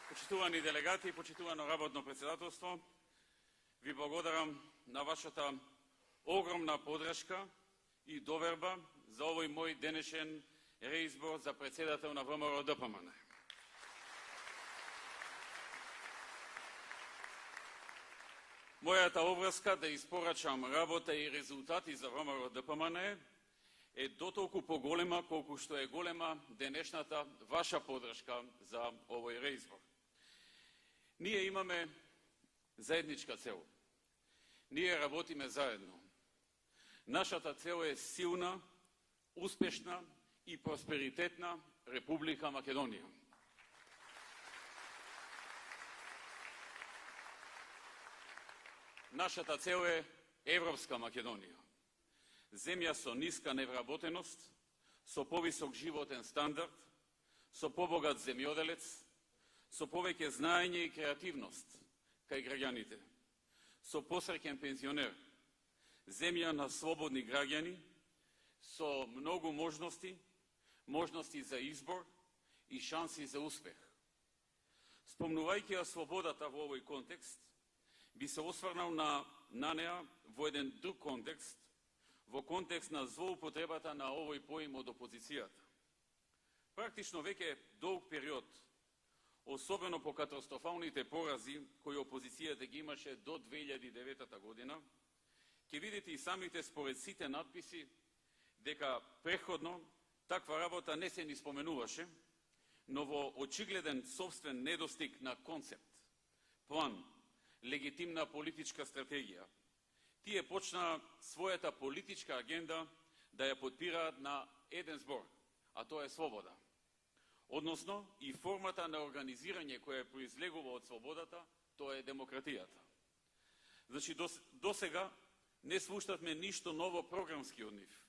Почитувани делегати, почитувано работно председателство, ви благодарам на вашата огромна подршка и доверба за овој мој денешен реизбор за председател на ВМРО-ДПМН. Мојата обврска да испорачам работа и резултати за ВМРО-ДПМН е дотолку поголема колку што е голема денешната ваша подршка за овој реизбор. Ние имаме заедничка цел. Ние работиме заедно. Нашата цел е силна, успешна и просперитетна Република Македонија. Нашата цел е Европска Македонија. Земја со ниска невработеност, со повисок животен стандард, со побогат земјоделец, со повеќе знаење и креативност кај граѓаните, со посреќен пензионер, земја на слободни граѓани, со многу можности, можности за избор и шанси за успех. Спомнувајќи ја слободата во овој контекст, би се осврнал на неа во еден друг контекст, во контекст на злоупотребата на овој поим од опозицијата. Практично веќе долг период, особено по катастрофалните порази кои опозицијата ги имаше до 2009 година, ќе видите и самите според сите надписи дека преходно таква работа не се ни споменуваше, но во очигледен собствен недостиг на концепт, план, легитимна политичка стратегија, тие почнаа својата политичка агенда да ја потпираат на еден збор, а тоа е слобода. Односно, и формата на организирање која произлегува од слободата, тоа е демократијата. Значи, до сега не слушнавме ништо ново програмски од нив,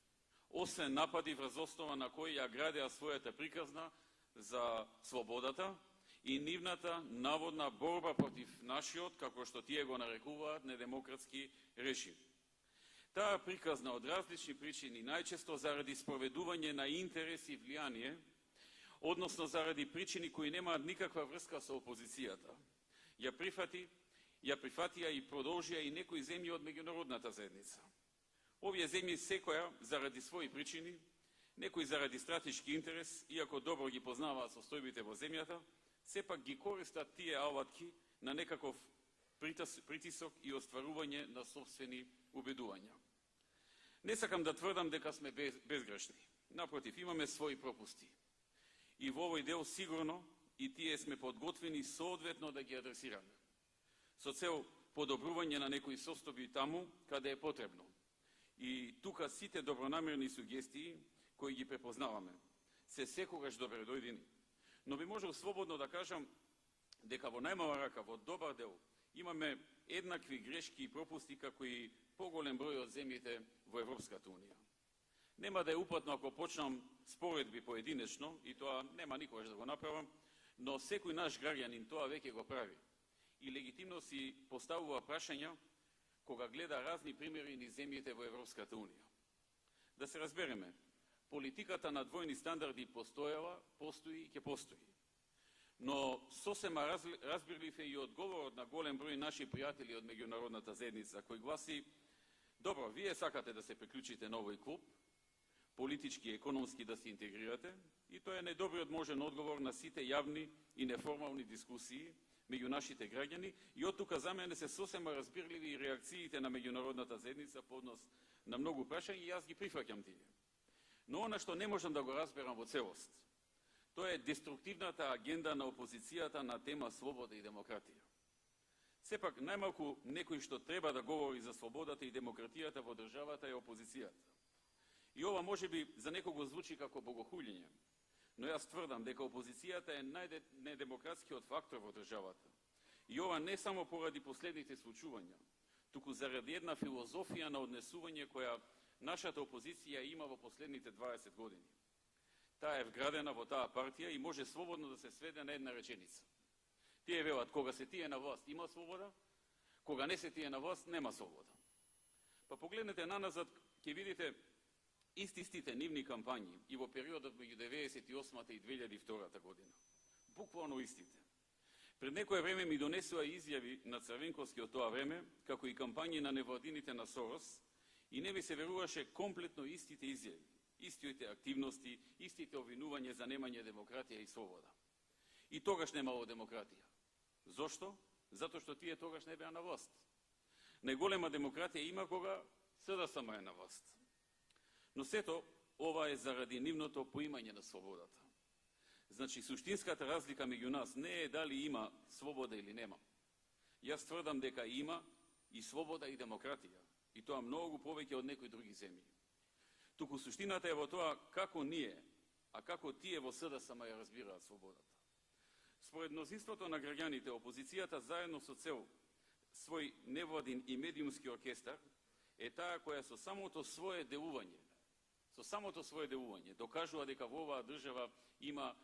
освен напади врз основа на кои ја градеа својата приказна за слободата и нивната наводна борба против нашиот, како што тие го нарекуваат, недемократски режим. Таа приказна од различни причини, најчесто заради спроведување на интерес и влијание, односно заради причини кои немаат никаква врска со опозицијата, ја прифатија и продолжија и некои земји од меѓународната заедница. Овие земји секоја заради своји причини, некои заради стратешки интерес, иако добро ги познаваат состојбите во земјата, сепак ги користат тие алатки на некаков притисок и остварување на собствени убедувања. Не сакам да тврдам дека сме безгрешни. Напротив, имаме своји пропусти. И во овој дел сигурно и тие сме подготвени соодветно да ги адресираме, со цел подобрување на некои состојби таму каде е потребно. И тука сите добронамерни сугестии кои ги препознаваме се секогаш добредојдени. Но би можел слободно да кажам дека во најмала рака, во добар дел, имаме еднакви грешки и пропусти како и поголем број од земјите во Европската унија. Нема да е упатно ако почнам споредби поединечно, и тоа нема никогаш да го направам, но секој наш граѓанин тоа веќе го прави. И легитимно си поставува прашања кога гледа разни примери низ земјите во Европската унија. Да се разбереме, политиката на двојни стандарди постои и ќе постои. Но сосема разбирлив е и одговорот на голем број наши пријатели од меѓународната заедница, кој гласи: добро, вие сакате да се приклучите на овој клуб, политички и економски да се интегрирате, и тоа е најдобриот можен одговор на сите јавни и неформални дискусии меѓу нашите граѓани, и од тука за мене се сосема разбирливи и реакциите на меѓународната заедница по однос на многу прашања, и јас ги прифаќам тие. Но она што не можам да го разберам во целост, тоа е деструктивната агенда на опозицијата на тема слобода и демократија. Сепак, најмалку некој што треба да говори за слободата и демократијата во државата е опозицијата. И ова може би за некого звучи како богохулење, но јас тврдам дека опозицијата е најнедемократскиот фактор во државата. И ова не само поради последните случувања, туку заради една филозофија на однесување која нашата опозиција има во последните 20 години. Таа е вградена во таа партија и може слободно да се сведе на една реченица. Тие велат, кога се тие на власт има слобода, кога не се тие на власт нема слобода. Па погледнете наназад, ќе видите истите нивни кампањи и во периодот меѓу 1998 и 2002 година. Буквално истите. Пред некое време ми донесува изјави на Црвенковски од тоа време, како и кампањи на невладините на Сорос, и не ми се веруваше комплетно истите изјави, истите активности, истите обвинувања за немање демократија и слобода. И тогаш немало демократија. Зошто? Затоа што тие тогаш не беа на власт. Најголема демократија има кога СДСМ е на власт. Но сето ова е заради нивното поимање на слободата. Значи, суштинската разлика меѓу нас не е дали има слобода или нема. Јас тврдам дека има и слобода и демократија, и тоа многу повеќе од некои други земји. Туку суштината е во тоа како ние, а како тие во СДСМ ја разбираат слободата. Според мнозинството на граѓаните, опозицијата заедно со цел свој невладин и медиумски оркестар е таа која со самото свое делување докажува дека во оваа држава има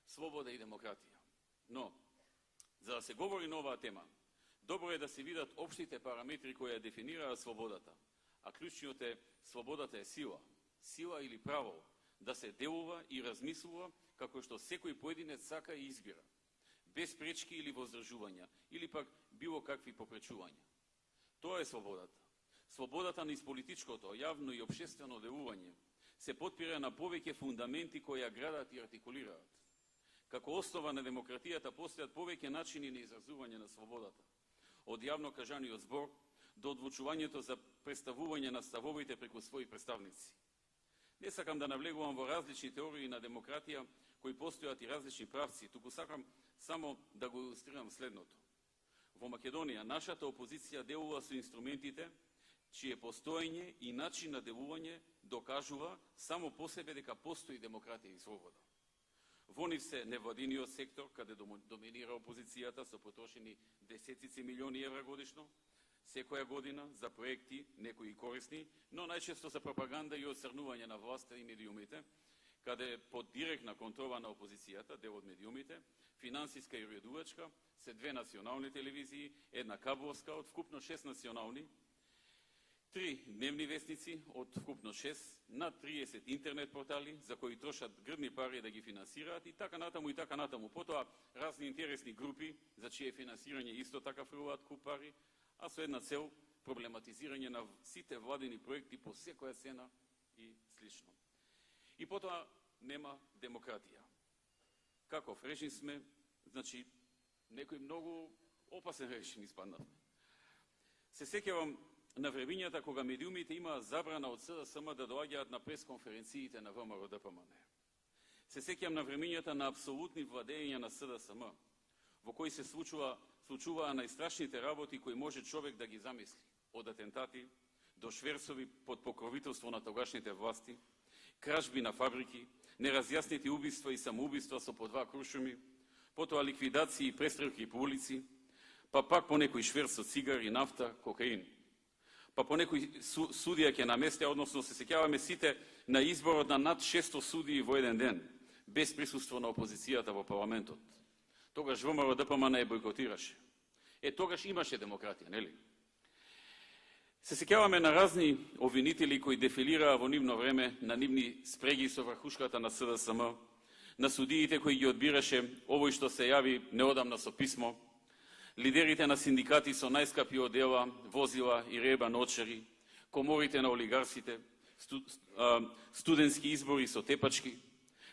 слобода и демократија. Но, за да се говори на оваа тема, добро е да се видат општите параметри кои ја дефинираат слободата, а клучниот е слободата е сила или право да се делува и размислува како што секој поединец сака и избира, без пречки или воздржувања, или пак било какви попречувања. Тоа е слободата. Слободата низ политичкото, јавно и општествено делување се потпира на повеќе фундаменти кои ја градат и артикулираат. Како основа на демократијата постојат повеќе начини на изразување на слободата. Од јавно кажаниот збор до одлучувањето за представување на ставовите преку своји представници. Не сакам да навлегувам во различни теории на демократија кои постојат и различни правци, туку сакам само да го илустрирам следното. Во Македонија нашата опозиција делува со инструментите чие постоење и начин на делување докажува само по себе дека постои демократија и слобода. Во нив се невладиниот сектор, каде доминира опозицијата со потрошени десетици милиони евра годишно, секоја година за проекти, некои корисни, но најчесто за пропаганда и оцрнување на власта и медиумите, каде под директна контрола на опозицијата, дел од медиумите, финансиска и уредувачка, се 2 национални телевизии, 1 кабловска од вкупно 6 национални, 3 дневни вестници од вкупно 6, над 30 интернет портали за кои трошат грдни пари да ги финансираат и така натаму. Потоа разни интересни групи за чие финансирање исто така фрлаат куп пари, а со една цел проблематизирање на сите владени проекти по секоја цена и слично. И потоа нема демократија. Каков режим сме, значи, некој многу опасен режим испаднавме. Се сеќавам на времињата кога медиумите имаа забрана од СДСМ да доаѓаат на пресконференциите на ВМРО-ДПМН. Се сеќавам на времињата на апсолутни владења на СДСМ, во кои се случуваа најстрашните работи кои може човек да ги замисли, од атентати до шверцови под покровителство на тогашните власти, кражби на фабрики, неразјаснети убиства и самоубиства со по 2 крушуми, потоа ликвидации и престрелки по улици, па пак по некој шверц со цигари, нафта, кокаин. Па по некој судија ќе наместија, односно се сеќаваме сите на изборот на над 600 судии во еден ден, без присуство на опозицијата во парламентот. Тогаш ВМРО-ДПМН ја бойкотираше. Тогаш имаше демократија, нели? Се сеќаваме на разни обвинители кои дефилираа во нивно време на нивни спреги со врхушката на СДСМ, на судиите кои ги одбираше овој што се јави неодамна со писмо, лидерите на синдикати со најскапи одела, возила и реба ночери, коморите на олигарсите, студентски избори со тепачки,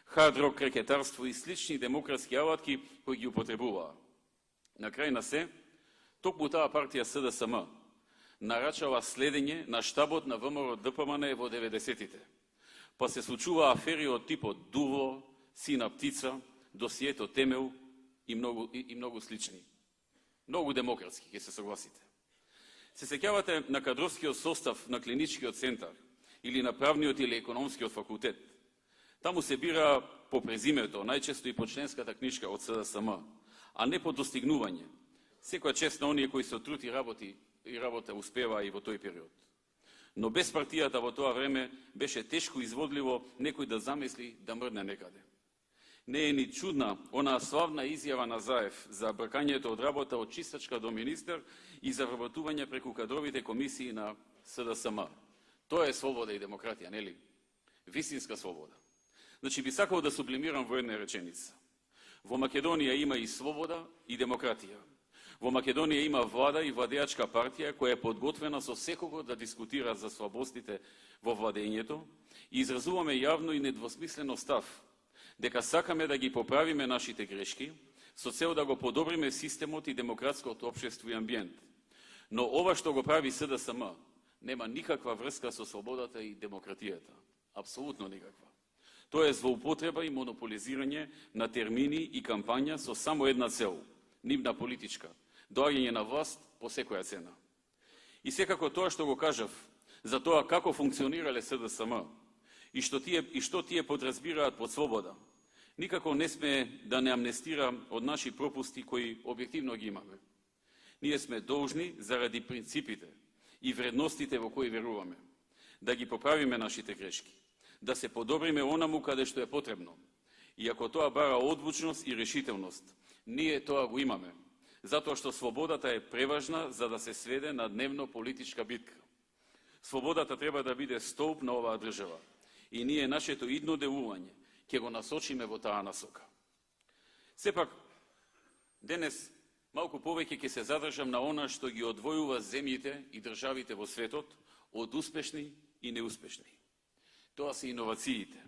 хард-рок крекетарство и слични демократски алатки кои ги употребуваа. На крај на се, токму таа партија СДСМ нарачала следење на штабот на ВМРО-ДПМН во 90-тите. Па се случуваа афери од типот Дуво, Сина птица, досието Темел и многу слични. Многу демократски, ќе се согласите. Се сеќавате на кадровскиот состав на клиничкиот центар или на правниот или економскиот факултет. Таму се бира по презимето, најчесто и по членската книжка од СДСМ, а не по достигнување. Секоја чест на оние кои со труд и работа успеваа и во тој период. Но без партијата во тоа време беше тешко изводливо некој да замисли да мрдне некаде. Не е ни чудна онаа славна изјава на Заев за бркањето од работа од чистачка до министер и за вработување преку кадровите комисии на СДСМ. Тоа е слобода и демократија, нели? Вистинска слобода. Значи, би сакал да сублимирам во една реченица. Во Македонија има и слобода и демократија. Во Македонија има влада и владеачка партија која е подготвена со секого да дискутира за слабостите во владењето и изразуваме јавно и недвосмислено став дека сакаме да ги поправиме нашите грешки со цел да го подобриме системот и демократското општество и амбиент. Но ова што го прави СДСМ нема никаква врска со слободата и демократијата. Апсолутно никаква. Тоа е злоупотреба и монополизирање на термини и кампања со само една цел, нивна политичка, доаѓање на власт по секоја цена. И секако тоа што го кажав за тоа како функционирале СДСМ и што тие подразбираат под слобода, никако не сме да не амнестира од наши пропусти кои објективно ги имаме. Ние сме должни, заради принципите и вредностите во кои веруваме, да ги поправиме нашите грешки, да се подобриме онаму каде што е потребно. И ако тоа бара одлучност и решителност, ние тоа го имаме, затоа што слободата е преважна за да се сведе на дневно политичка битка. Слободата треба да биде столб на оваа држава и ние нашето идно делување ќе го насочиме во таа насока. Сепак, денес малку повеќе ќе се задржам на она што ги одвојува земјите и државите во светот од успешни и неуспешни. Тоа се иновациите.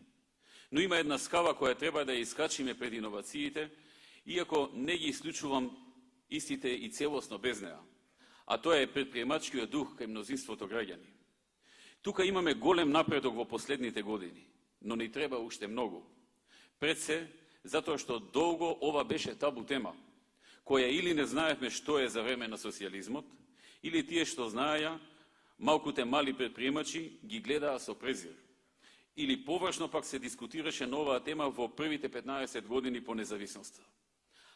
Но има една скала која треба да ја искачиме пред иновациите, иако не ги исклучувам истите и целосно без неа, а тоа е предприемачкиот дух кај мнозинството граѓани. Тука имаме голем напредок во последните години, но ни треба уште многу. Пред се, затоа што долго ова беше табу тема, која или не знаевме што е за време на социјализмот, или тие што знаеја, малкуте мали предприемачи ги гледаа со презир. Или површно пак се дискутираше на оваа тема во првите 15 години по независноста.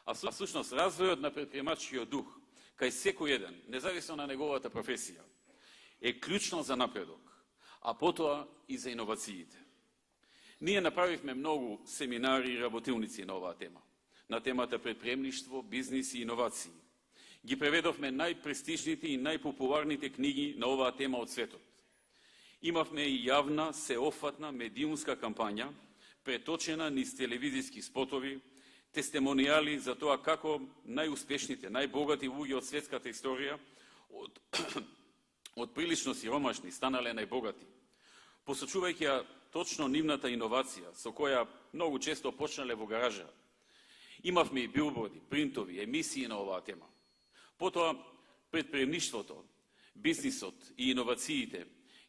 А всушност развојот на предприемачкиот дух кај секој еден, независно на неговата професија, е клучно за напредок, а потоа и за иновациите. Ние направивме многу семинари и работилници на оваа тема, на темата предприемништво, бизнис и иновации. Ги преведовме најпрестижните и најпопуларните книги на оваа тема од светот. Имавме и јавна, сеофатна медиумска кампања, преточена низ телевизиски спотови, тестимонијали за тоа како најуспешните, најбогати луѓе од светската историја од прилично сиромашни станале најбогати, посочувајќи ја точно нивната иновација, со која многу често почнале во гаража. Имавме и билборди, принтови, емисии на оваа тема. Потоа, предприемништвото, бизнисот и иновациите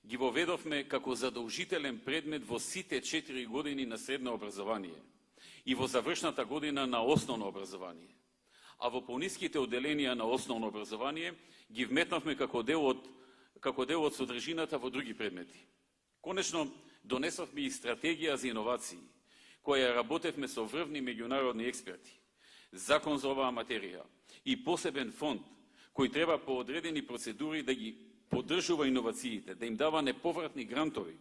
ги воведовме како задолжителен предмет во сите 4 години на средно образование и во завршната година на основно образование. А во пониските одделенија на основно образование ги вметнавме како дел од содржината во други предмети. Конечно, донесовме и стратегија за иновации, која работевме со врвни меѓународни експерти, закон за оваа материја и посебен фонд кој треба по одредени процедури да ги поддржува иновациите, да им дава неповратни грантови,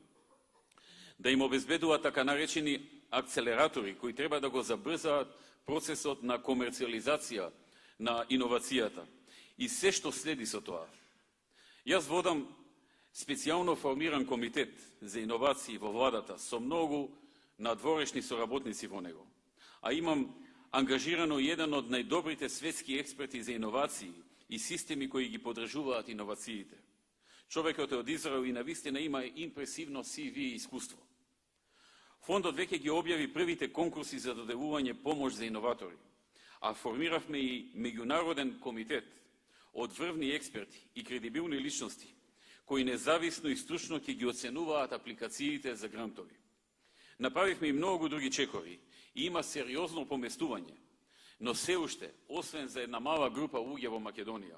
да им обезбедува така наречени акцелератори кои треба да го забрзаат процесот на комерцијализација на иновацијата и се што следи со тоа. Јас водам специјално формиран комитет за иновации во владата со многу надворешни соработници во него, а имам ангажирано еден од најдобрите светски експерти за иновации и системи кои ги поддржуваат иновациите. Човекот е од Израел и навистина има импресивно CV и искуство. Фондот веќе ги објави првите конкурси за доделување помош за иноватори, а формиравме и меѓународен комитет од врвни експерти и кредибилни личности, кои независно и стручно ќе ги оценуваат апликациите за грантови. Направивме и многу други чекови и има сериозно поместување, но се уште, освен за една мала група луѓе во Македонија,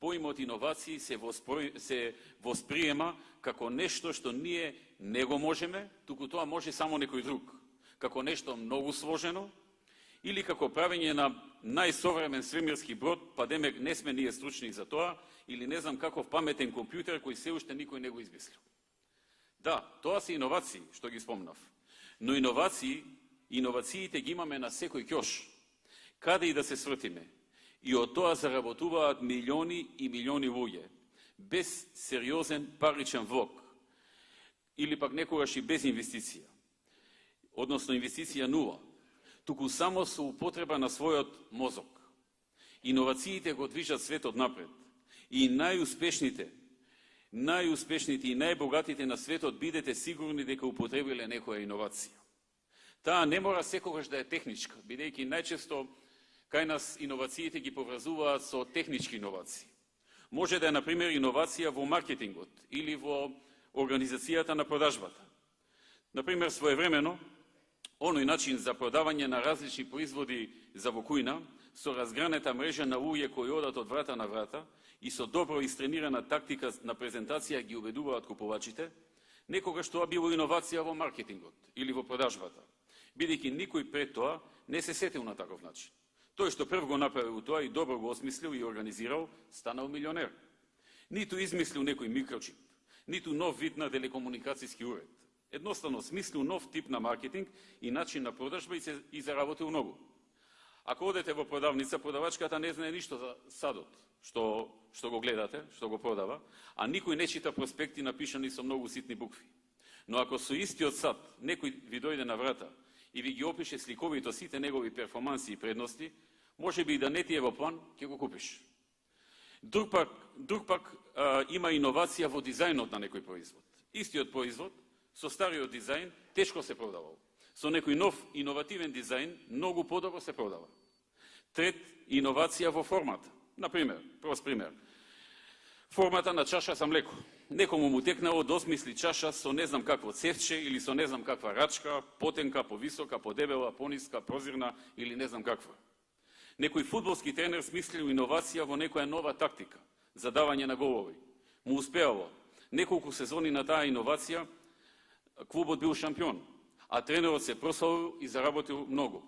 поимот иновации се восприема како нешто што ние не го можеме, туку тоа може само некој друг, како нешто многу сложено, или како правење на најсовремен свемирски брод, па демек не сме ние стручни за тоа, или не знам каков паметен компјутер кој се уште никој не го измислил. Да, тоа се иновации, што ги спомнав. Но иновациите ги имаме на секој ќош, каде и да се свртиме. И од тоа заработуваат милиони и милиони луѓе, без сериозен паричен влог, или пак некогаш и без инвестиција, односно инвестиција нула. туку само со употреба на својот мозок. Иновациите го движат светот напред и најуспешните и најбогатите на светот бидете сигурни дека употребиле некоја иновација. Таа не мора секогаш да е техничка, бидејќи најчесто кај нас иновациите ги поврзуваат со технички иновации. Може да е, например, иновација во маркетингот или во организацијата на продажбата. Например, своевремено, оној начин за продавање на различни производи за во кујна, со разгранета мрежа на луѓе кои одат од врата на врата и со добро истренирана тактика на презентација ги убедуваат купувачите, некогаш тоа било иновација во маркетингот или во продажбата, бидејќи никој пред тоа не се сетил на таков начин. Тој што прв го направил тоа и добро го осмислил и организирал, станал милионер. Ниту измислил некој микрочип, ниту нов вид на телекомуникацијски уред. Едноставно смислил нов тип на маркетинг и начин на продажба и заработил многу. Ако одете во продавница, продавачката не знае ништо за садот, што го гледате, што го продава, а никој не чита проспекти напишани со многу ситни букви. Но ако со истиот сад некој ви дојде на врата и ви ги опише сликовито сите негови перформанси и предности, може би и да не ти е во план, ќе го купиш. Друг пак има иновација во дизајнот на некој производ. Истиот производ со стариот дизајн тешко се продавал. Со некој нов иновативен дизајн многу подобро се продава. Трет, иновација во формата. Например, прост пример. Формата на чаша за млеко. Некому му текнало да осмисли чаша со не знам какво цевче или со не знам каква рачка, потенка, повисока, подебела, пониска, прозирна или не знам каква. Некој фудбалски тренер смислил иновација во некоја нова тактика за давање на голови. Му успеало. Неколку сезони на таа иновација клубот бил шампион, а тренерот се прославил и заработил многу.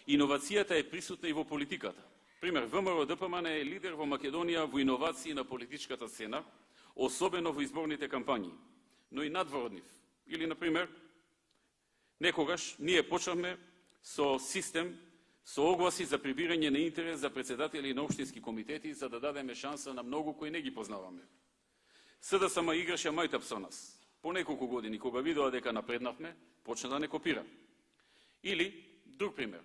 Иновацијата е присутна и во политиката. Пример, ВМРО-ДПМН е лидер во Македонија во иновации на политичката сцена, особено во изборните кампањи, но и надвор од нив. Или, например, некогаш ние почнавме со систем со огласи за прибирање на интерес за председатели на општински комитети, за да дадеме шанса на многу кои не ги познаваме. СДСМ играше мајтап со нас. По неколку години, кога видела дека напреднавме, почна да не копира. Или, друг пример,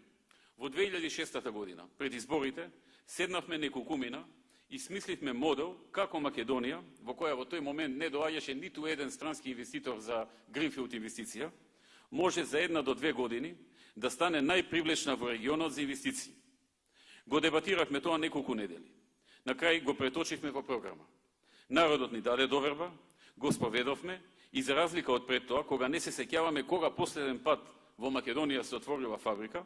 во 2006 година, пред изборите, седнавме неколкумина и смисливме модел како Македонија, во која во тој момент не доаѓаше ниту еден странски инвеститор за гринфилд инвестиција, може за 1 до 2 години да стане најпривлечна во регионот за инвестиции. Го дебатиравме тоа неколку недели. На крај го преточивме во програма. Народот ни даде доверба, го спроведовме и за разлика од пред тоа, кога не се сеќаваме кога последен пат во Македонија се отворила фабрика,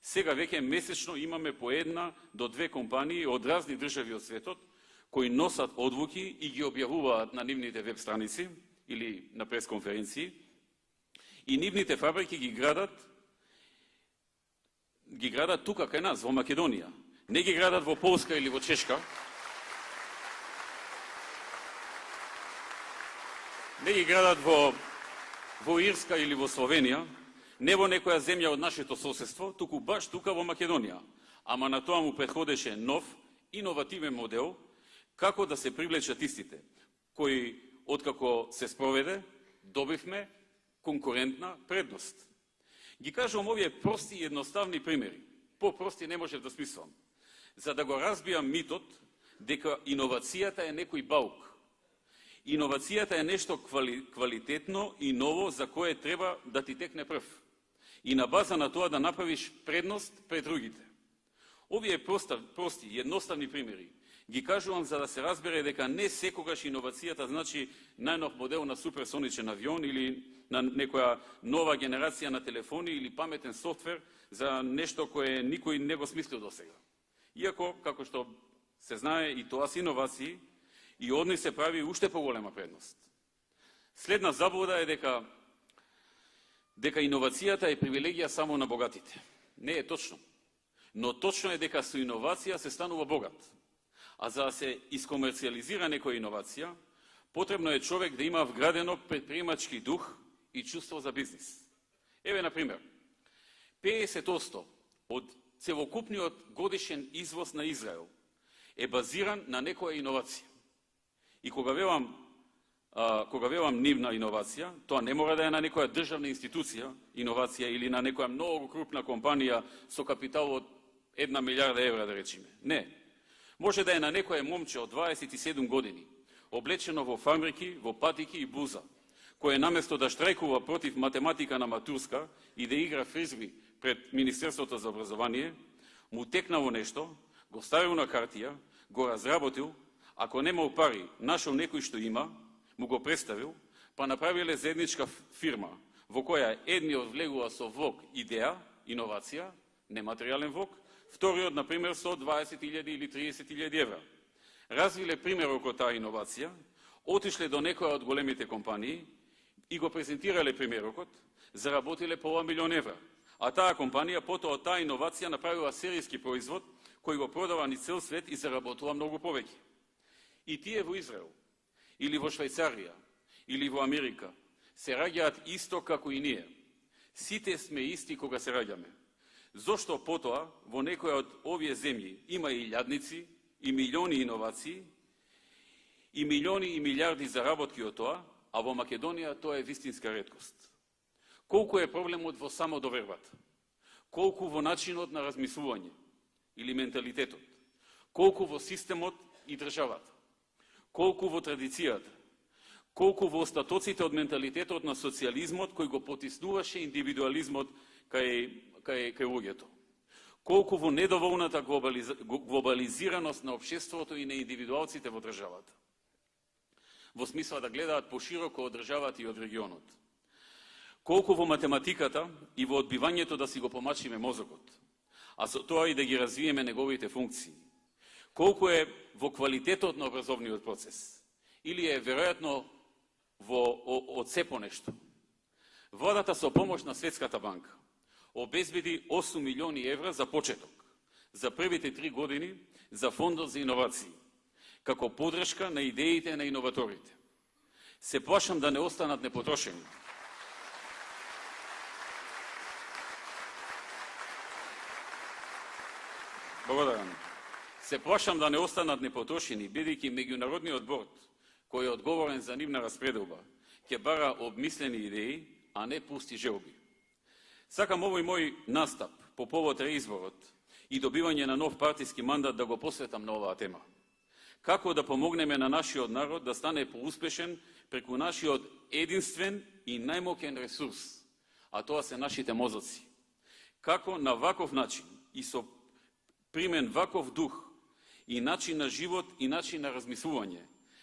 сега веќе месечно имаме по 1 до 2 компании од разни држави од светот кои носат одлуки и ги објавуваат на нивните веб страници или на пресконференции и нивните фабрики ги градат тука кај нас во Македонија. Не ги градат во Полска или во Чешка. Не ги градат во Ирска или во Словенија, не во некоја земја од нашето соседство, туку баш тука во Македонија. Ама на тоа му претходеше нов, иновативен модел како да се привлечат истите, кои, откако се спроведе, добивме конкурентна предност. Ги кажувам овие прости и едноставни примери. По-прости не можев да смислам. За да го разбијам митот дека иновацијата е некој баук. Иновацијата е нешто квалитетно и ново за кое треба да ти текне прв. И на база на тоа да направиш предност пред другите. Овие прости и едноставни примери ги кажувам за да се разбере дека не секогаш иновацијата значи најнов модел на суперсоничен авион или на некоја нова генерација на телефони или паметен софтвер за нешто кое никој не го смислил до сега. Иако, како што се знае, и тоа се иновации, и од нив се прави уште поголема предност. Следна заблуда е дека иновацијата е привилегија само на богатите. Не е точно. Но точно е дека со иновација се станува богат. А за да се искомерциализира некоја иновација, потребно е човек да има вградено предприемачки дух и чувство за бизнис. Еве, например, 50% од целокупниот годишен извоз на Израел е базиран на некоја иновација. И кога велам кога велам нивна иновација, тоа не мора да е на некоја државна институција иновација или на некоја многу крупна компанија со капитал од 1 милиарда евра, да речеме. Не. Може да е на некоја момче од 27 години, облечено во фамрики, во патики и блуза, кој наместо да штрајкува против математика на матурска и да игра фризби пред Министерството за образование, му текнало нешто, го ставил на хартија, го разработил, ако немал пари, нашол некој што има, му го представил, па направиле заедничка фирма, во која едниот влегува со влог идеја, иновација, нематеријален влог, вториот, например, со 20.000 или 30.000 евра. Развиле примерок од таа иновација, отишле до некоја од големите компании и го презентирале примерокот, заработиле пола милион евра. А таа компанија потоа од таа иновација направила серијски производ кој го продава низ цел свет и заработува многу повеќе. И тие во Израел, или во Швајцарија, или во Америка, се раѓаат исто како и ние. Сите сме исти кога се раѓаме. Зошто потоа во некоја од овие земји има и илјадници, и милиони иновации, и милиони и милиарди заработки од тоа, а во Македонија тоа е вистинска реткост. Колку е проблемот во само довербата? Колку во начинот на размислување или менталитетот? Колку во системот и државата? Колку во традицијата? Колку во остатоците од менталитетот на социјализмот кој го потиснуваше индивидуализмот кај луѓето? Колку во недоволната глобализираност на општеството и на индивидуалците во државата? Во смисла да гледаат пошироко од државата и од регионот. Колку во математиката и во одбивањето да си го помачиме мозокот, а со тоа и да ги развиеме неговите функции. Колку е во квалитетот на образовниот процес, или е веројатно од се по нешто. Владата со помош на Светската банка обезбеди 8 милиони евра за почеток, за првите 3 години за фондот за иновации, како подршка на идеите на иноваторите. Се плашам да не останат непотрошени. Благодарам. Се плашам да не останат непотрошени, бидејќи меѓународниот борд, кој е одговорен за нивна распределба, ќе бара обмислени идеи, а не пусти желби. Сакам овој мој настап по повод реизборот и добивање на нов партиски мандат да го посветам на оваа тема. Како да помогнеме на нашиот народ да стане поуспешен преку нашиот единствен и најмоќен ресурс, а тоа се нашите мозоци. Како на ваков начин и со примен ваков дух и начин на живот и начин на размислување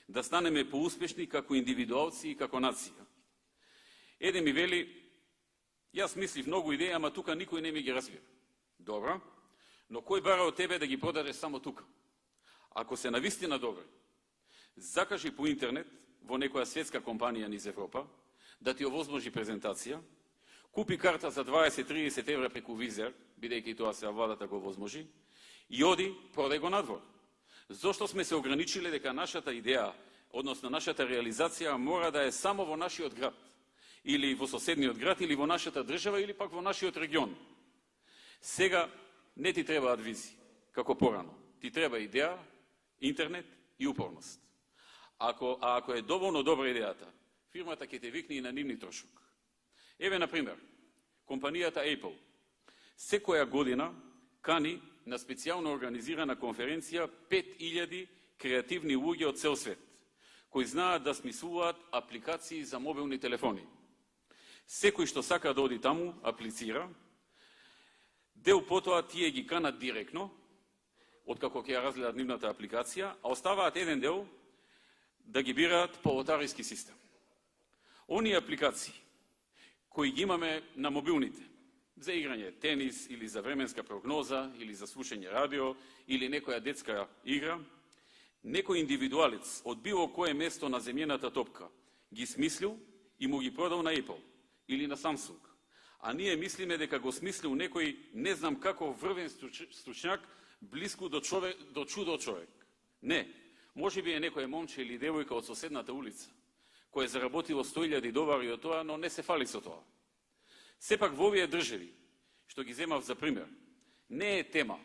да станеме поуспешни како индивидуалци и како нација. Еден ми вели, јас мислив многу идеи, ама тука никој не ми ги разбира. Добро, но кој бара од тебе да ги продадеш само тука? Ако се навистина добри, закажи по интернет во некоја светска компанија низ Европа да ти овозможи презентација, купи карта за 20-30 евра преку Визер, бидејќи тоа се владата го овозможи, и оди, продај го надвор. Зошто сме се ограничиле дека нашата идеја, односно нашата реализација, мора да е само во нашиот град, или во соседниот град, или во нашата држава, или пак во нашиот регион? Сега не ти требаат визи, како порано. Ти треба идеја, интернет и упорност. Ако е доволно добра идејата, фирмата ќе те викне и на нивни трошок. Еве, например, компанијата Apple секоја година кани на специјално организирана конференција 5000 креативни луѓе од цел свет, кои знаат да смислуваат апликации за мобилни телефони. Секој што сака да оди таму, аплицира, дел потоа тие ги канат директно, откако ќе ја разгледат нивната апликација, а оставаат еден дел да ги бираат по лотариски систем. Оние апликации кои ги имаме на мобилните, за играње тенис, или за временска прогноза, или за слушање радио, или некоја детска игра, некој индивидуалец од било кое место на земјената топка ги смислил и му ги продал на Apple или на Samsung. А ние мислиме дека го смислил некој не знам како врвен стручњак блиску до чудо човек. Не, можеби е некој момче или девојка од соседната улица, кој е заработило 100.000 долари од тоа, но не се фали со тоа. Сепак во овие држави, што ги земав за пример, не е тема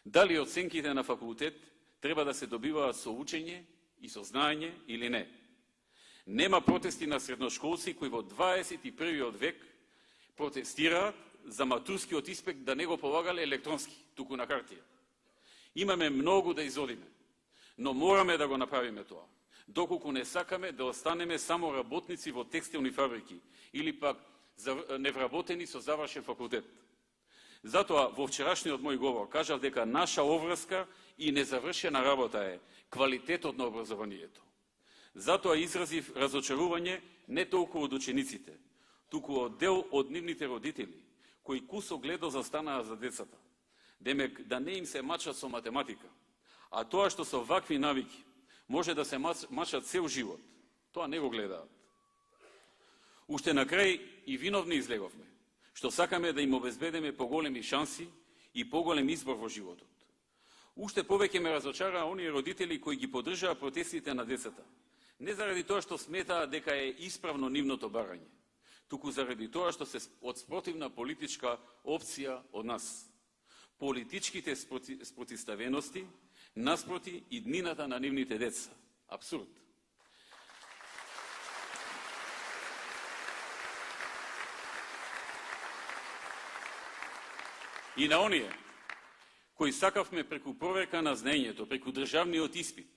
дали оценките на факултет треба да се добиваат со учење и со знаење или не. Нема протести на средношколци кои во 21. век протестираат за матурскиот испит да не го полагале електронски, туку на хартија. Имаме многу да изодиме, но мораме да го направиме тоа, доколку не сакаме да останеме само работници во текстилни фабрики или пак невработени со завршен факултет. Затоа во вчерашниот мој говор кажав дека наша обврска и незавршена работа е квалитетот на образованието. Затоа изразив разочарување не толку од учениците, туку од дел од нивните родители, кои кусо гледо застанаа за децата. Демек, да не им се мачат со математика, а тоа што со вакви навики може да се мачат цел живот, тоа не го гледаат. Уште на крај и виновни излеговме, што сакаме да им обезбедиме поголеми шанси и поголем избор во животот. Уште повеќе ме разочараа оние родители кои ги поддржаа протестите на децата, не заради тоа што сметаа дека е исправно нивното барање, туку заради тоа што се од спротивна политичка опција од нас. Политичките спротиставености наспроти иднината на нивните деца. Абсурд. И на оние кои сакавме преку проверка на знаењето, преку државниот испит,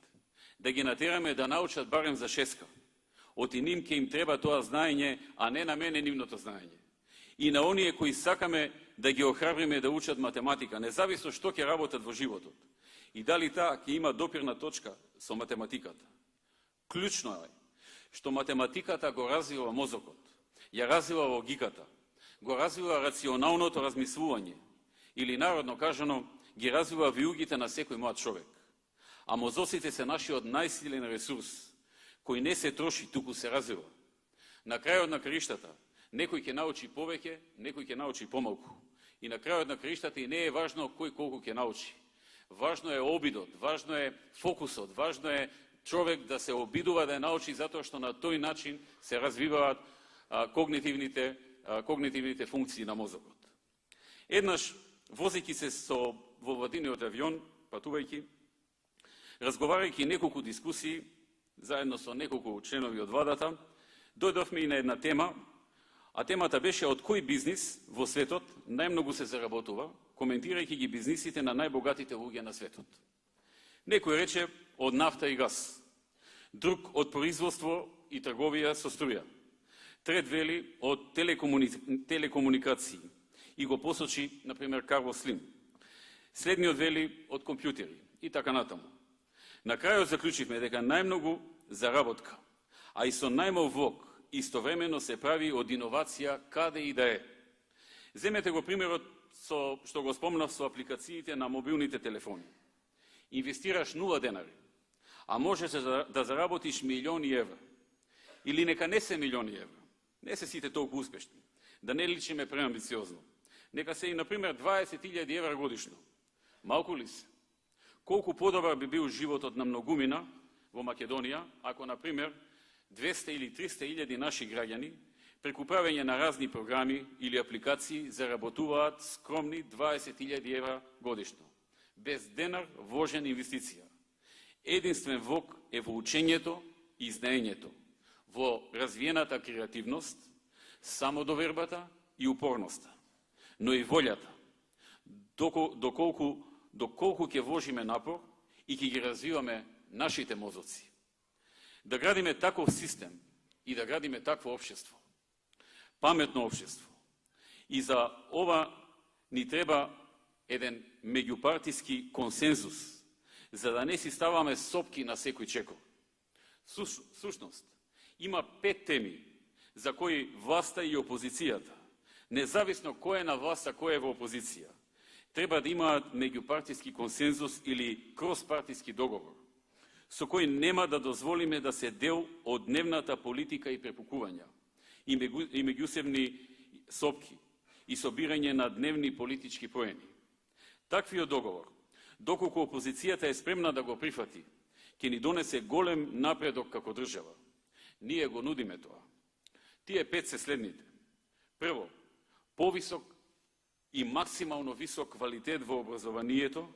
да ги натераме да научат барем за шеска. Оти ним ке им треба тоа знаење, а не на мене нивното знаење. И на оние кои сакаме да ги охрабриме да учат математика, независно што ќе работат во животот. И дали таа ќе има допирна точка со математиката. Клучно е што математиката го развива мозокот, ја развива логиката, го развива рационалното размислување, или народно кажано, ги развива виугите на секој млад човек. А мозоците се нашиот најсилен ресурс, кој не се троши, туку се развива. На крајот на краиштата, некој ќе научи повеќе, некој ќе научи помалку. И на крајот на краиштата и не е важно кој колку ќе научи. Важно е обидот, важно е фокусот, важно е човек да се обидува да ја научи, затоа што на тој начин се развиваат когнитивните функции на мозокот. Еднаш, возејќи се во владиниот авион, патувајќи, разговарајќи неколку дискусии, заедно со неколку членови од владата, дојдовме и на една тема, а темата беше од кој бизнис во светот најмногу се заработува, коментирајќи ги бизнисите на најбогатите луѓе на светот. Некој рече од нафта и газ, друг од производство и трговија со струја, трет вели од телекомуникации и го посочи, например, Карлос Слим. Следниот вели од компјутери и така натаму. На крајот заклучивме дека најмногу заработка, а и со најмал влог, истовремено се прави од иновација каде и да е. Земете го примерот што го спомнав со апликациите на мобилните телефони. Инвестираш 0 денари, а можеш да заработиш милиони евра. Или нека не се милиони евра, не се сите толку успешни, да не личиме преамбициозно. Нека се и, например, 20.000 евра годишно. Малку ли се? Колку подобар би бил животот на многумина во Македонија, ако, например, 200 или 300.000 наши граѓани, преку правење на разни програми или апликации, заработуваат скромни 20.000 евра годишно, без денар вложен инвестиција. Единствен влог е во учењето и знаењето, во развиената креативност, самодовербата и упорноста, но и волјата, доколку ќе вложиме напор и ќе ги развиваме нашите мозоци. Да градиме таков систем и да градиме такво општество, паметно општество. И за ова ни треба еден меѓупартиски консензус, за да не си ставаме сопки на секој чекор. Сушност, има 5 теми за кои власта и опозицијата, независно кој е на власт, а кој е во опозиција, треба да имаат меѓупартиски консензус или кроспартиски договор, со кој нема да дозволиме да се дел од дневната политика и препукувања, и меѓусебни сопки, и собирање на дневни политички поени. Таквиот договор, доколку опозицијата е спремна да го прифати, ќе ни донесе голем напредок како држава. Ние го нудиме тоа. Тие 5 се следните. Прво, повисок и максимално висок квалитет во образованието,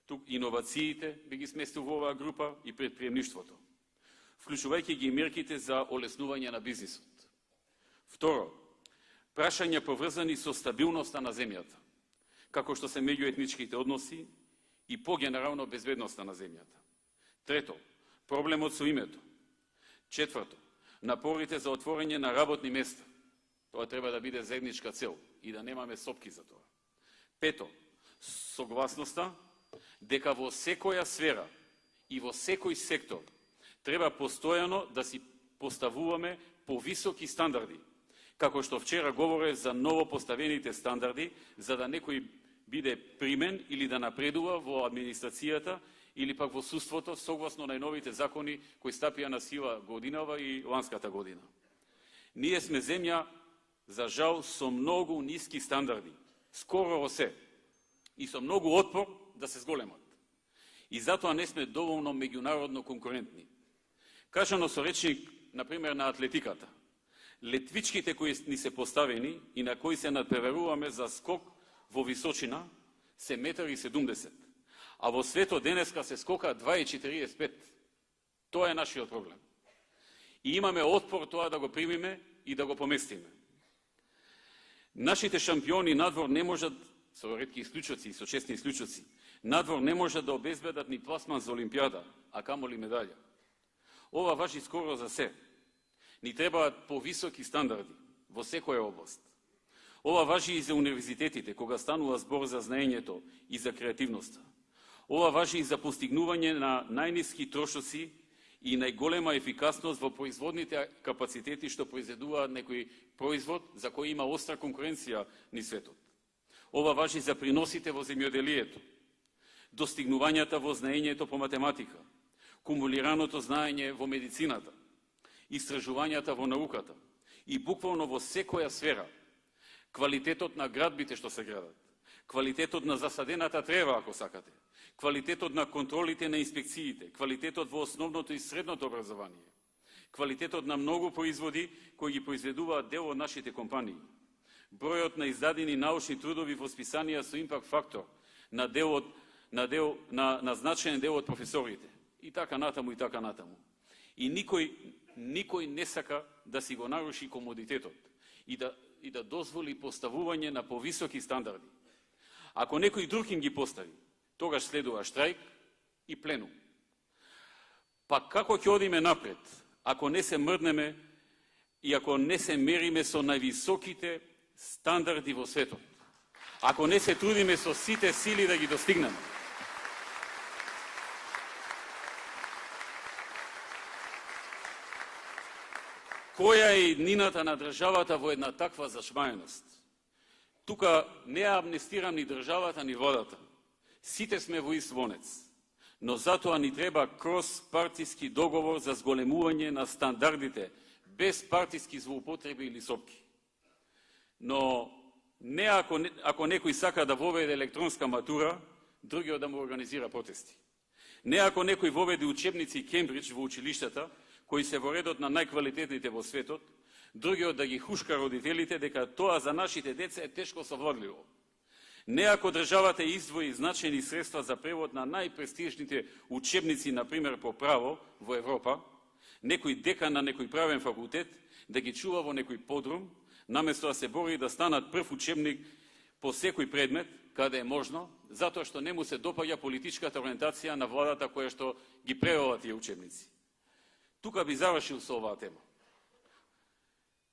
Тук иновациите би ги сместил во оваа група и предприемништвото, вклучувајќи ги мерките за олеснување на бизнисот. Второ, прашања поврзани со стабилноста на земјата, како што се меѓуетничките односи и по-генерално безбедноста на земјата. Трето, проблемот со името. Четврто, напорите за отворање на работни места. Тоа треба да биде заедничка цел и да немаме сопки за тоа. Пето, согласноста дека во секоја сфера и во секој сектор треба постојано да си поставуваме повисоки стандарди, како што вчера говорев за ново поставените стандарди, за да некој биде примен или да напредува во администрацијата или пак во судството согласно најновите закони кои стапија на сила годинава и ланската година. Ние сме земја, за жал, со многу ниски стандарди, скоро во се, и со многу отпор да се зголемат. И затоа не сме доволно меѓународно конкурентни. Кажано со речник, например, на атлетиката, летвичките кои ни се поставени и на кои се надпреваруваме за скок во височина се 1,70 м, а во светот денеска се скока 2,45 м. Тоа е нашиот проблем. И имаме отпор тоа да го примиме и да го поместиме. Нашите шампиони надвор не можат, со ретки исклучоци и со честни исклучоци, надвор не можат да обезбедат ни пласман за Олимпијада, а камоли медалја. Ова важи скоро за се. Ни требаат повисоки стандарди во секоја област. Ова важи и за универзитетите, кога станува збор за знаењето и за креативноста. Ова важи и за постигнување на најниски трошоци и најголема ефикасност во производните капацитети што произведуваат некој производ за кој има остра конкуренција ни светот. Ова важи за приносите во земјоделието, достигнувањата во знаењето по математика, кумулираното знаење во медицината, истражувањата во науката и буквално во секоја сфера, квалитетот на градбите што се градат, квалитетот на засадената трева, ако сакате, квалитетот на контролите на инспекциите, квалитетот во основното и средното образование, квалитетот на многу производи кои ги произведуваат дел од нашите компании, бројот на издадени научни трудови во списанија со импакт фактор на значаен дел од професорите, и така натаму, и така натаму. И никој не сака да си го наруши комодитетот и да дозволи поставување на повисоки стандарди. Ако некој друг им ги постави, тогаш следува штрајк и пленум. Па како ќе одиме напред, ако не се мрднеме и ако не се мериме со највисоките стандарди во светот? Ако не се трудиме со сите сили да ги достигнеме? Која е иднината на државата во една таква зашмаеност? Тука не амнестирам ни државата, ни водата. Сите сме во ист вонец. Но затоа ни треба крос-партиски договор за зголемување на стандардите, без партиски злоупотреби или сопки. Но не ако некој сака да воведе електронска матура, другиот да му организира протести. Не ако некој воведе учебници Кембридж во училиштата, кои се во редот на најквалитетните во светот, другиот да ги хушка родителите дека тоа за нашите деца е тешко совладливо. Не ако државата издвои значајни средства за превод на најпрестижните учебници, например по право во Европа, некој декан на некој правен факултет да ги чува во некој подрум, наместо да се бори да станат прв учебник по секој предмет, каде е можно, затоа што не му се допаѓа политичката ориентација на владата која што ги превела тие учебници. Тука би завршил со оваа тема.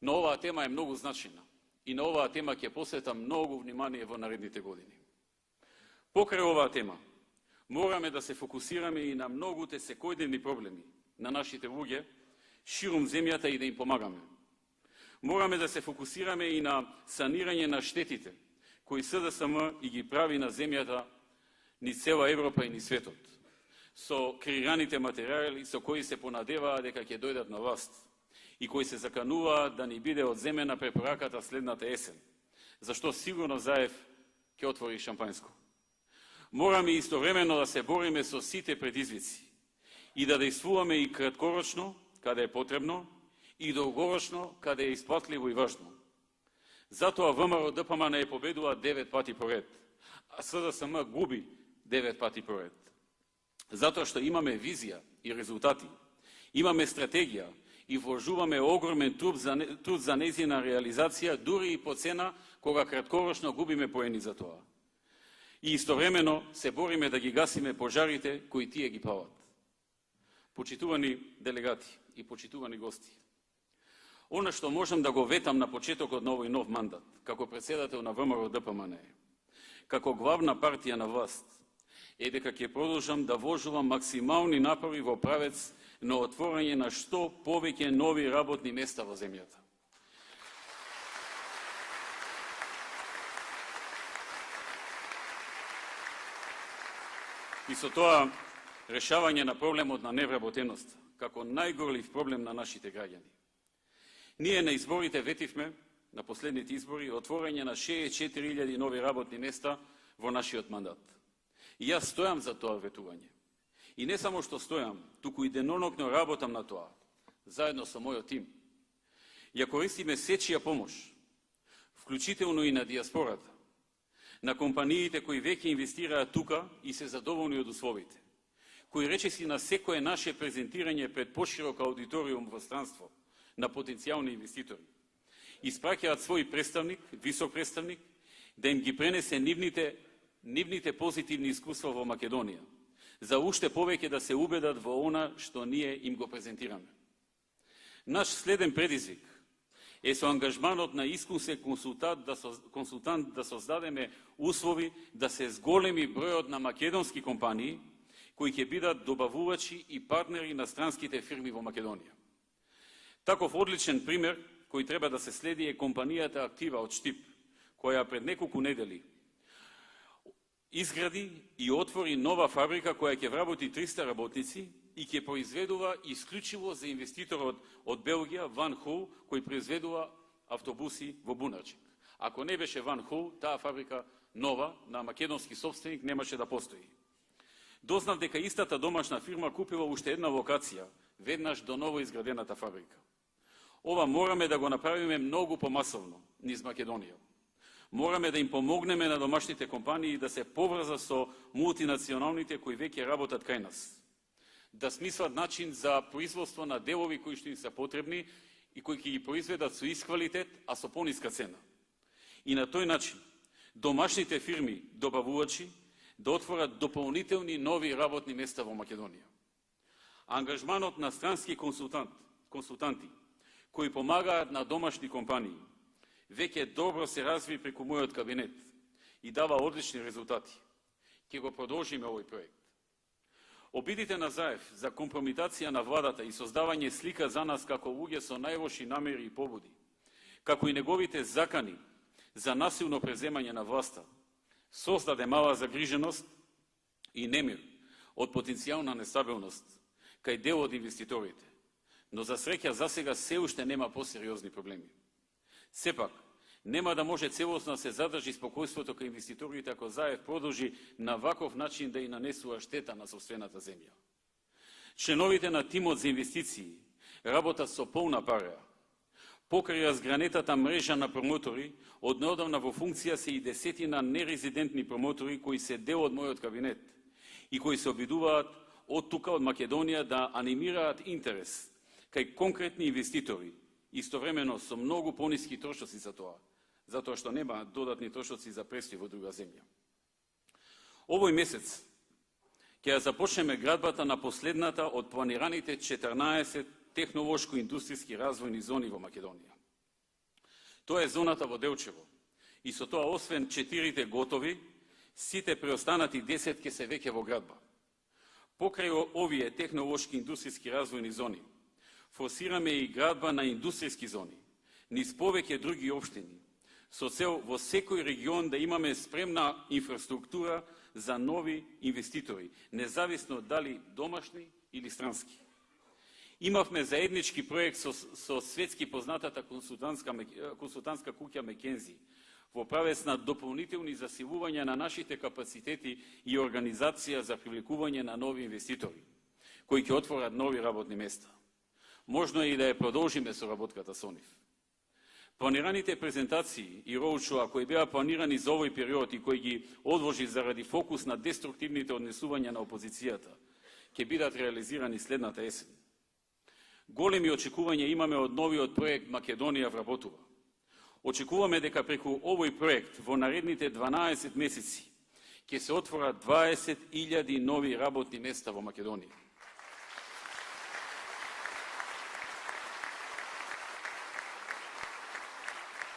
Но оваа тема е многу значајна и на оваа тема ќе посветам многу внимание во наредните години. Покрај оваа тема, мораме да се фокусираме и на многуте секојдневни проблеми на нашите луѓе ширум земјата и да им помагаме. Мораме да се фокусираме и на санирање на штетите кои СДСМ и ги прави на земјата ни цела Европа и ни светот, со креираните материјали со кои се понадеваа дека ќе дојдат на власт и кои се закануваат да ни биде одземена препораката следната есен, зашто сигурно Заев ќе отвори шампањско. Мораме истовремено да се бориме со сите предизвици и да действуваме и краткорочно, каде е потребно, и долгорочно, каде е исплатливо и важно. Затоа ВМРО ДПМН е победува 9 пати поред, а СДСМ губи 9 пати поред. Затоа што имаме визија и резултати, имаме стратегија и вложуваме огромен труд за нејзина реализација, дури и по цена кога краткорочно губиме поени за тоа. И истовремено се бориме да ги гасиме пожарите кои тие ги палат. Почитувани делегати и почитувани гости, она што можам да го ветам на почетокот на овој нов мандат, како председател на ВМРО ДПМН, како главна партија на власт, е дека ќе продолжам да вложувам максимални напори во правец на отворање на што повеќе нови работни места во земјата. И со тоа решавање на проблемот на невработеност како најгорлив проблем на нашите граѓани. Ние на изборите ветивме, на последните избори, отворање на 64.000 нови работни места во нашиот мандат. И јас стојам за тоа ветување. И не само што стојам, туку и денонокно работам на тоа, заедно со мојот тим. Ја користиме сечија помош, вклучително и на диаспората, на компаниите кои веќе инвестираат тука и се задоволни од условите, кои речиси на секое наше презентирање пред поширок аудиториум во странство на потенцијални инвеститори, испраќаат свој представник, висок представник, да им ги пренесе нивните позитивни искуства во Македонија, за уште повеќе да се убедат во она што ние им го презентираме. Наш следен предизвик е со ангажманот на искусен консултант да создадеме услови да се зголеми бројот на македонски компании кои ќе бидат добавувачи и партнери на странските фирми во Македонија. Таков одличен пример кој треба да се следи е компанијата Актива од Штип, која пред неколку недели изгради и отвори нова фабрика која ќе вработи 300 работници и ќе произведува исклучиво за инвеститорот од Белгија Ван Хол, кој произведува автобуси во Бунарчик. Ако не беше Ван Хол, таа фабрика нова на македонски собственик немаше да постои. Дознав дека истата домашна фирма купила уште една локација, веднаш до ново изградената фабрика. Ова мораме да го направиме многу помасовно низ Македонија. Мораме да им помогнеме на домашните компании да се поврза со мултинационалните кои веќе работат кај нас. Да смислат начин за производство на делови кои што им се потребни и кои ќе ги произведат со ист квалитет, а со пониска цена. И на тој начин домашните фирми добавувачи да отворат дополнителни нови работни места во Македонија. Ангажманот на странски консултанти кои помагаат на домашни компании веќе добро се разви преку мојот кабинет и дава одлични резултати. Ќе го продолжиме овој проект. Обидите на Заев за компрометација на владата и создавање слика за нас како луѓе со најлоши намери и побуди, како и неговите закани за насилно преземање на власта, создаде мала загриженост и немир од потенцијална нестабилност кај дел од инвеститорите, но за среќа засега се уште нема посериозни проблеми. Сепак, нема да може целосно да се задржи спокојството кај инвеститорите ако Заев продолжи на ваков начин да и нанесува штета на сопствената земја. Членовите на тимот за инвестиции работат со полна пара. Покрај разгранетата мрежа на промотори, од неодамна во функција се и десетина нерезидентни промотори кои се дел од мојот кабинет и кои се обидуваат од тука од Македонија да анимираат интерес кај конкретни инвеститори, истовремено со многу пониски трошоци за тоа, затоа што нема додатни трошоци за престој во друга земја. Овој месец ќе започнеме градбата на последната од планираните 14 технолошко-индустријски развојни зони во Македонија. Тоа е зоната во Делчево и со тоа освен 4 готови, сите преостанати 10 ќе се веќе во градба. Покрај овие технолошки-индустријски развојни зони, форсираме и градба на индустријски зони, низ повеќе други општини, со цел во секој регион да имаме спремна инфраструктура за нови инвеститори, независно дали домашни или странски. Имавме заеднички проект со светски познатата консултантска куќа Мекензи во правец на дополнителни засилувања на нашите капацитети и организација за привлекување на нови инвеститори, кои ќе отворат нови работни места. Можно е и да ја продолжиме соработката со нив. Планираните презентации и роучоа кои беа планирани за овој период и кои ги одложи заради фокус на деструктивните однесувања на опозицијата, ќе бидат реализирани следната есен. Големи очекувања имаме од новиот проект Македонија вработува. Очекуваме дека преку овој проект во наредните 12 месеци ќе се отворат 20.000 нови работни места во Македонија.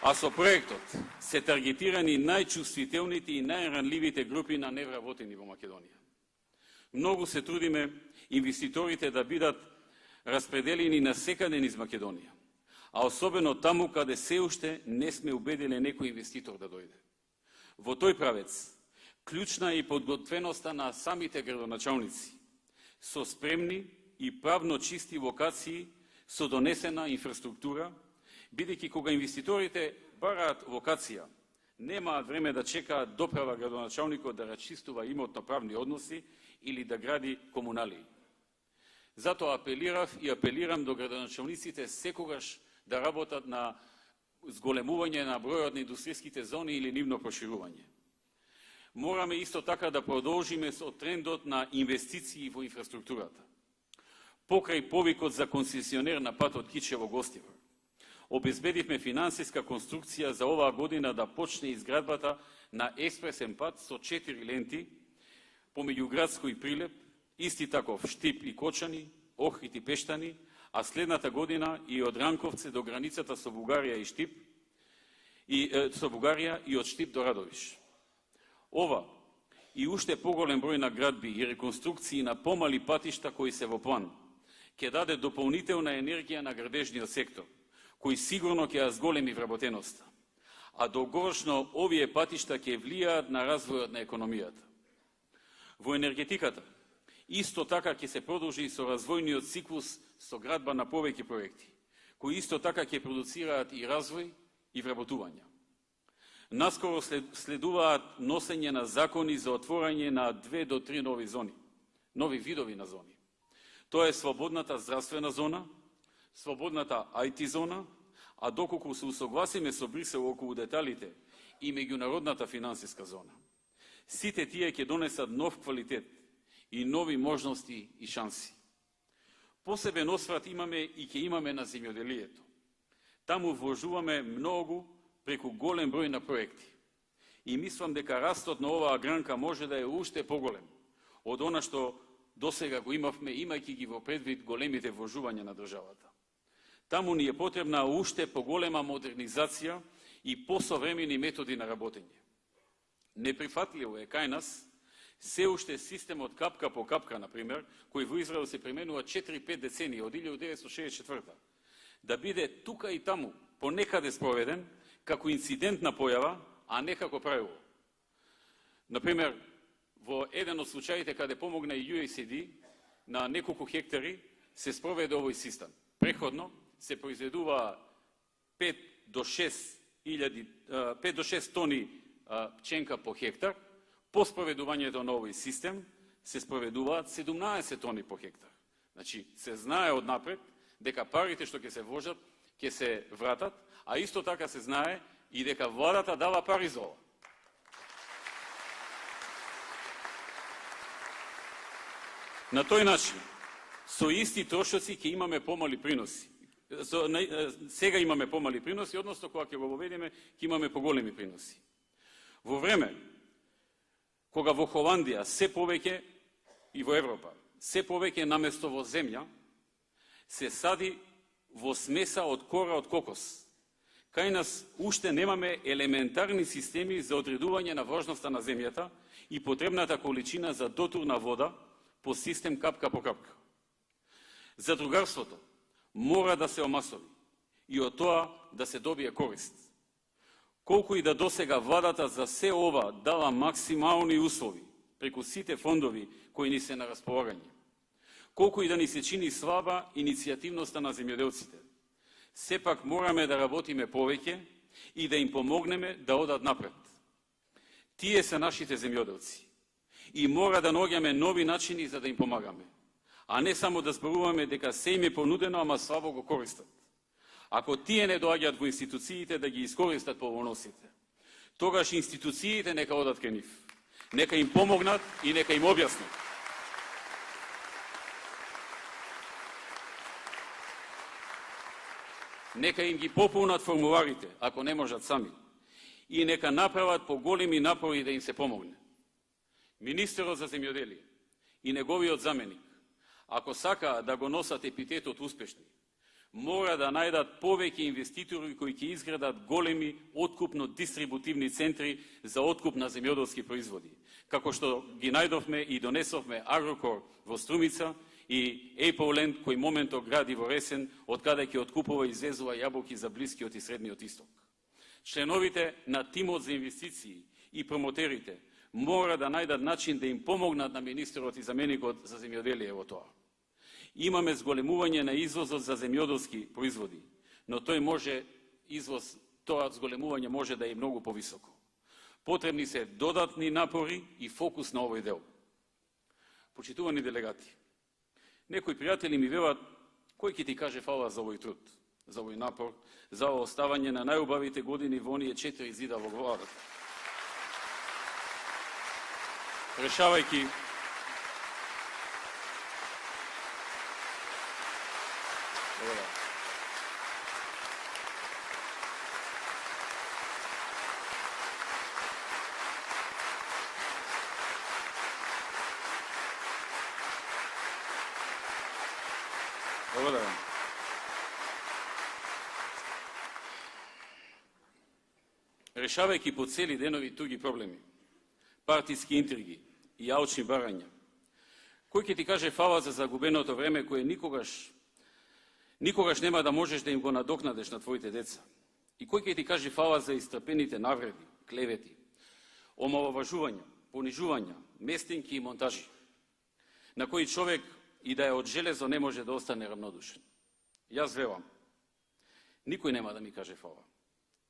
А со проектот се таргетирани најчувствителните и најранливите групи на невработени во Македонија. Многу се трудиме инвеститорите да бидат распределени на секаде низ Македонија, а особено таму каде се уште не сме убедиле некој инвеститор да дојде. Во тој правец, клучна е и подготвеноста на самите градоначалници, со спремни и правно чисти локации, со донесена инфраструктура, бидејќи кога инвеститорите бараат локација, немаат време да чекаат доправа градоначалникот да рачистува имотно-правни односи или да гради комуналии. Затоа апелирам до градоначалниците секогаш да работат на зголемување на бројот на индустријските зони или нивно проширување. Мораме исто така да продолжиме со трендот на инвестиции во инфраструктурата. Покрај повикот за концесионер на патот Кичево-Гостивар, обезбедивме финансиска конструкција за оваа година да почне изградбата на експресен пат со 4 ленти помеѓу Градско и Прилеп, исти таков Штип и Кочани, Охрид и Пештани, а следната година и од Ранковце до границата со Бугарија и Штип, и од Штип до Радовиш. Ова и уште поголем број на градби и реконструкции на помали патишта кои се во план ќе даде дополнителна енергија на градежниот сектор, кои сигурно ќе ја зголеми вработеноста, а долгорочно овие патишта ќе влијаат на развојот на економијата. Во енергетиката, исто така ќе се продолжи и со развојниот циклус со градба на повеќе проекти, кои исто така ќе продуцираат и развој и вработување. Наскоро следуваат носење на закони за отворање на 2 до 3 нови зони, нови видови на зони. Тоа е слободната здравствена зона, слободната IT зона, а доколку се усогласиме со Брисел околу деталите и меѓународната финансиска зона. Сите тие ќе донесат нов квалитет и нови можности и шанси. Посебен осврат имаме и ќе имаме на земјоделието. Таму вложуваме многу преку голем број на проекти. И мислам дека растот на оваа гранка може да е уште поголем од она што досега го имавме, имајќи ги во предвид големите вложувања на државата. Таму ни е потребна уште поголема модернизација и посовремени методи на работење. Неприфатливо е кај нас се уште системот капка по капка, например, кој во Израел се применува 4-5 децении од 1964, да биде тука и таму понекаде спроведен како инцидентна појава, а не како правило. Например, во еден од случаите каде помогна и USAID на неколку хектари се спроведе овој систем. Преходно се произведува 5 до 6 тони пченка по хектар. По спроведувањето на овој систем се спроведуваат 17 тони по хектар. Значи, се знае однапред дека парите што ќе се вложат, ќе се вратат, а исто така се знае и дека владата дава пари за ова. На тој начин, со исти трошоци ќе имаме помали приноси. Сега имаме помали приноси, односно кога ќе го воведеме, ќе имаме поголеми приноси. Во време кога во Холандија се повеќе и во Европа, се повеќе наместо во земја, се сади во смеса од кора од кокос. Кај нас уште немаме елементарни системи за одредување на важноста на земјата и потребната количина за дотур на вода по систем капка по капка. Задругарството мора да се омасови и од тоа да се добие корист. Колку и да досега владата за се ова дава максимални услови преку сите фондови кои ни се на располагање, колку и да ни се чини слаба иницијативноста на земјоделците, сепак мораме да работиме повеќе и да им помогнеме да одат напред. Тие се нашите земјоделци и мора да наоѓаме нови начини за да им помагаме, а не само да зборуваме дека се им е понудено, ама слабо го користат. Ако тие не доаѓаат во институциите да ги искористат поволностите, тогаш институциите нека одат кај нив. Нека им помогнат и нека им објаснат. Нека им ги пополнат формуларите, ако не можат сами. И нека направат поголеми напори да им се помогне. Министерот за земјоделие и неговиот заменик, ако сакаат да го носат епитетот успешни, мора да најдат повеќе инвеститори кои ќе изградат големи откупно-дистрибутивни центри за откуп на земјоделски производи, како што ги најдовме и донесовме Агрокор во Струмица и Ейполенд кој моментот гради во Ресен, од каде ќе откупува и извезува јаболки за Блискиот и Средниот Исток. Членовите на тимот за инвестиции и промотерите мора да најдат начин да им помогнат на министерот и заменикот за земјоделие во тоа. Имаме зголемување на извозот за земјоделски производи, но тоа зголемување може да е многу повисоко. Потребни се додатни напори и фокус на овој дел. Почитувани делегати, некои пријатели ми велат, кој ќе ти каже фала за овој труд, за овој напор, за оставање на најубавите години во оние 4 зида во главата. Решавајќи решавајќи по цели денови туги проблеми, партиски интриги и алчни барања, кој ќе ти каже фала за загубеното време кое никогаш нема да можеш да им го надокнадеш на твоите деца? И кој ќе ти каже фала за истрпените навреди, клевети, омаловажувања, понижувања, местинки и монтажи, на кои човек и да е од железо не може да остане равнодушен? Јас велам, никој нема да ми каже фала.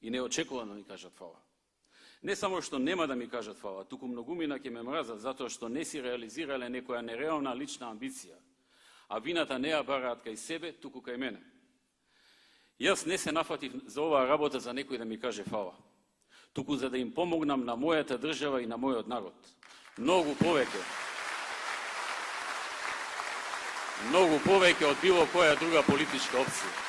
И не очекувам да ми кажат фала. Не само што нема да ми кажат фала, туку многумина ќе ме мразат затоа што не си реализирале некоја нереална лична амбиција, а вината не ја бараат кај себе, туку кај мене. Јас не се нафатив за оваа работа за некој да ми каже фала, туку за да им помогнам на мојата држава и на мојот народ. Многу повеќе од било која друга политичка опција.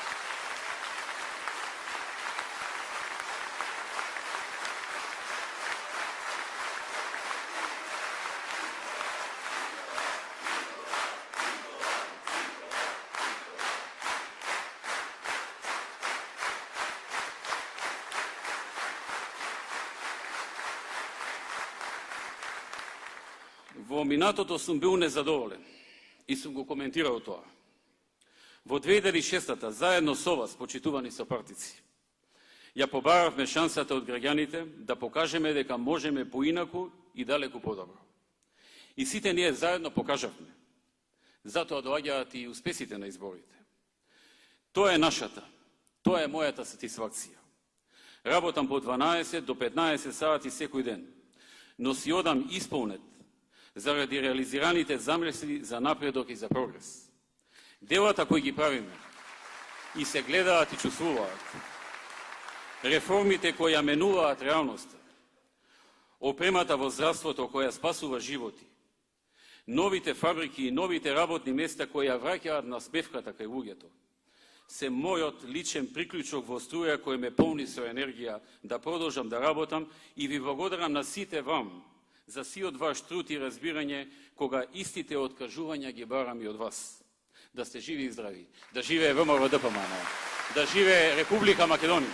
Во минатото сум бил незадоволен и сум го коментирал тоа. Во 2006-та, заедно со вас, почитувани сопартици, ја побаравме шансата од граѓаните да покажеме дека можеме поинаку и далеку подобро. И сите ние заедно покажавме. Затоа доаѓаат и успесите на изборите. Тоа е нашата, тоа е мојата сатисфакција. Работам по 12 до 15 сати секој ден, но си одам исполнет заради реализираните замисли за напредок и за прогрес. Делата кои ги правиме и се гледаат и чувствуваат. Реформите кои ја менуваат реалноста. Опремата во здравството која спасува животи. Новите фабрики и новите работни места кои ја враќаат на смевката кај луѓето. Се мојот личен приклучок во струја кој ме полни со енергија да продолжам да работам и ви благодарам на сите вам за сиот ваш труд и разбирање, кога истите откажувања ги барам и од вас. Да сте живи и здрави. Да живее ВМРО ДПМН. Да живее Република Македонија.